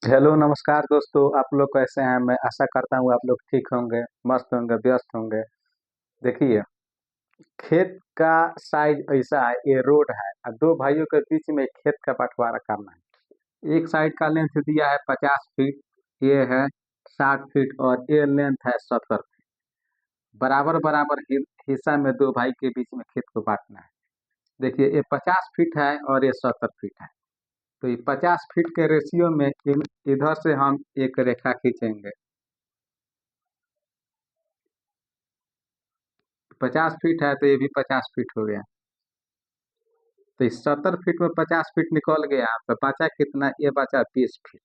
Hello नमस्कार दोस्तों। आप लोग कैसे हैं? मैं आशा करता हूँ आप लोग ठीक होंगे, मस्त होंगे, व्यस्त होंगे। देखिए, खेत का साइज ऐसा है, ये रोड है और दो भाइयों के बीच में खेत का बंटवारा करना है। एक साइड का लेंथ दिया है 50 फीट, ये है 60 फीट और ये लेंथ है 70 फीट। बराबर बराबर हिस्सा में दो भाई के बीच में खेत को बांटना है। देखिए, ये 50 फीट है और ये 70 फीट है। तो ये 50 फीट के रेशियो में इधर से हम एक रेखा खींचेंगे। 50 फीट है तो ये भी 50 फीट हो गया। तो इस 70 फीट में 50 फीट निकल गया तो बचा कितना? ये बचा 20 फीट।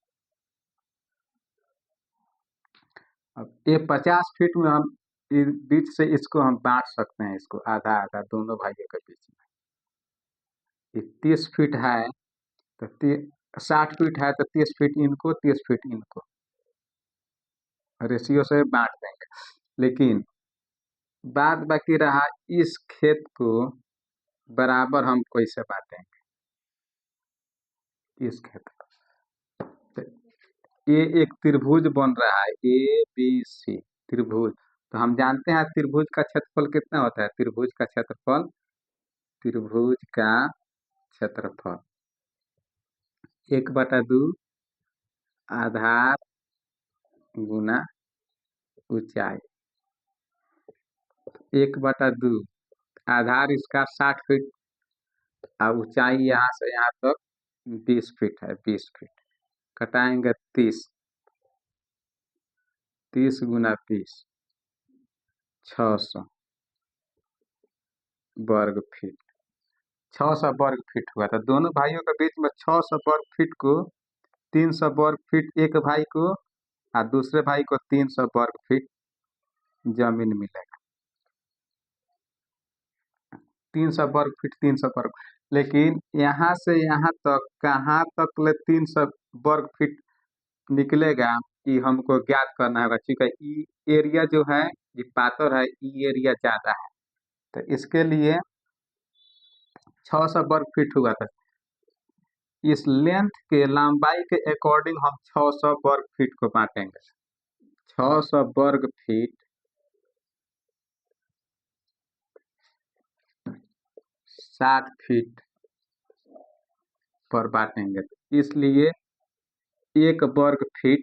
अब ये 50 फीट में हम बीच से इसको हम बांट सकते हैं, इसको आधा आधा दोनों भाइयों के बीच में। ये 30 फीट है तो 60 फीट है तो 30 फीट इनको, 30 फीट इनको रेशियो से बांट देंगे। लेकिन बाद बाकी रहा, इस खेत को बराबर हम कैसे बांटेंगे? इस खेत को ये एक त्रिभुज बन रहा है, ए बी सी त्रिभुज। तो हम जानते हैं त्रिभुज का क्षेत्रफल कितना होता है। त्रिभुज का क्षेत्रफल 1/2 आधार गुना ऊंचाई। 1/2 आधार इसका 60 फीट और ऊंचाई यहाँ से यहाँ तक 20 फीट है। 20 फीट कटाएंगे 30, 30 × 20 600 वर्ग फीट। 600 वर्ग फीट हुआ था दोनों भाइयों के बीच में। 600 वर्ग फीट को 300 वर्ग फीट एक भाई को और दूसरे भाई को 300 वर्ग फीट जमीन मिलेगा। 300 वर्ग फीट, 300 वर्ग। लेकिन यहाँ से यहाँ तक कहाँ तक ले 300 वर्ग फीट निकलेगा कि हमको ज्ञात करना होगा। क्योंकि ई एरिया जो है ये पातर है, ई एरिया ज्यादा है। तो इसके लिए 600 वर्ग फीट हुआ था। इस लेंथ के लंबाई के अकॉर्डिंग हम 600 वर्ग फीट को बांटेंगे। 600 वर्ग फीट 60 फीट पर बांटेंगे। इसलिए एक वर्ग फीट,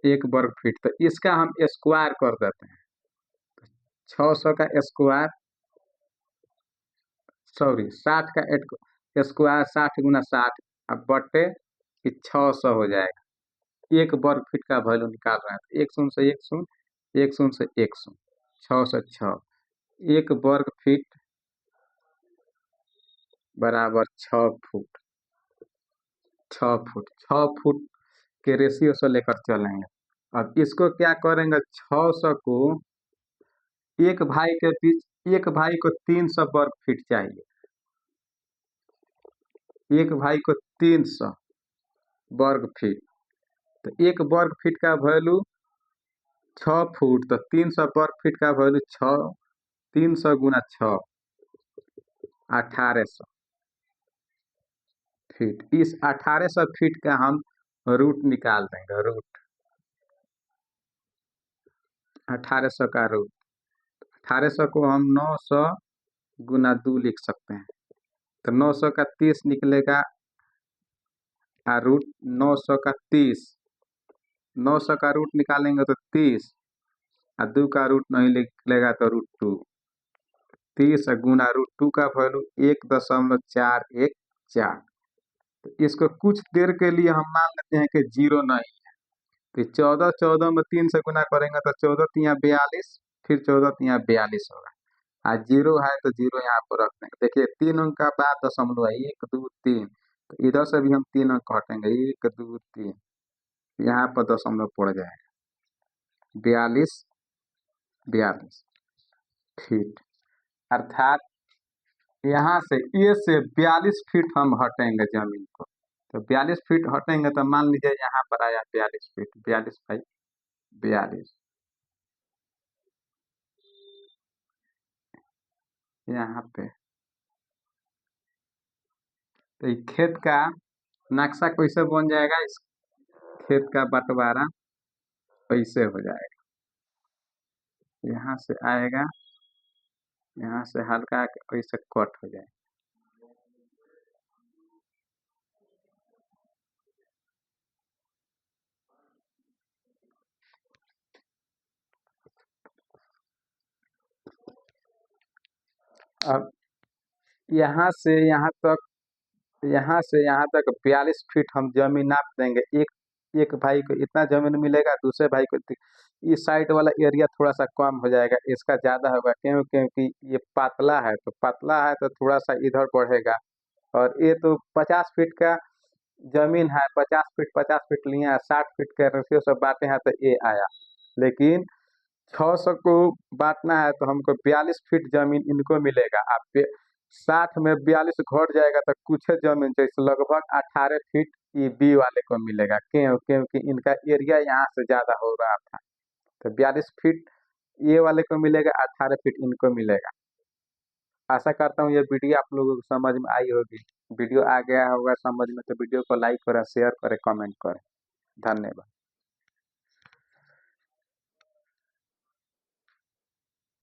एक वर्ग फीट, तो इसका हम स्क्वायर कर देते हैं। 600 का स्क्वायर, सॉरी 60 का स्क्वायर, 60 × 60 अब बटे 600 हो जाएगा। एक वर्ग फीट का वैल्यू निकाल रहे हैं तो एक शून्य से एक शून्य, एक शून्य से एक शून्य, 6 से 6। एक वर्ग फीट बराबर 6 फुट। 6 फुट, 6 फुट के रेशियो से लेकर चलेंगे। अब इसको क्या करेंगे? 600 को एक भाई के बीच, एक भाई को 300 वर्ग फीट चाहिए। एक भाई को 300 वर्ग फीट, तो एक वर्ग फीट का वैल्यू 6 फुट, तो 300 वर्ग फीट का वैल्यू 300 × 6 1800 फीट। इस 1800 फीट का हम रूट निकाल देंगे। रूट 1800 का रूट, 1800 को हम 900 × 2 लिख सकते हैं। तो 900 का 30 निकलेगा और रूट 900 का 30। 900 का रूट निकालेंगे तो 30 और 2 का रूट नहीं निकलेगा तो √2। 30 × √2 का वैल्यू 1.414। तो इसको कुछ देर के लिए हम मान लेते हैं कि जीरो नहीं है। तो 14, 14 में 3 से गुना करेंगे तो 14 × 42, फिर 14 × 42 होगा। आज जीरो है तो जीरो यहाँ पर रख देंगे। देखिए 3 अंक का बाद दशमलव है, 1 2 3, तो इधर से भी हम 3 अंक हटेंगे, 1 2 3, यहाँ पर दशमलव पड़ जाएगा। 42, 42 फीट। अर्थात यहाँ से ए से 42 फीट हम हटेंगे जमीन को। तो 42 फीट हटेंगे तो मान लीजिए यहाँ पर आया 42 फीट, 42/42 यहाँ पे। तो ये खेत का नक्शा कैसे बन जाएगा इस खेत का बंटवारा कैसे हो जाएगा। यहाँ से आएगा, यहाँ से हल्का कैसे कट हो जाए। अब यहाँ से यहाँ तक 42 फीट हम जमीन नाप देंगे। एक एक भाई को इतना जमीन मिलेगा, दूसरे भाई को इस साइड वाला एरिया थोड़ा सा कम हो जाएगा, इसका ज्यादा होगा। क्यों? क्योंकि ये पतला है तो थोड़ा सा इधर बढ़ेगा। और ये तो 50 फीट का जमीन है, 50 फीट 50 फीट लिए हैं, 60 फीट का रेशियो सब बांटे हैं तो ये आया। लेकिन 600 को बांटना है तो हमको 42 फीट जमीन इनको मिलेगा। आप 60 में 42 घट जाएगा तो कुछ जमीन जैसे लगभग 18 फीट ये बी वाले को मिलेगा। क्यों? क्योंकि इनका एरिया यहाँ से ज्यादा हो रहा था। तो 42 फीट ये वाले को मिलेगा, 18 फीट इनको मिलेगा। आशा करता हूँ ये वीडियो आप लोगों को समझ में आई होगी। वीडियो आ गया होगा समझ में तो वीडियो को लाइक करें, शेयर करें, कमेंट करें। धन्यवाद।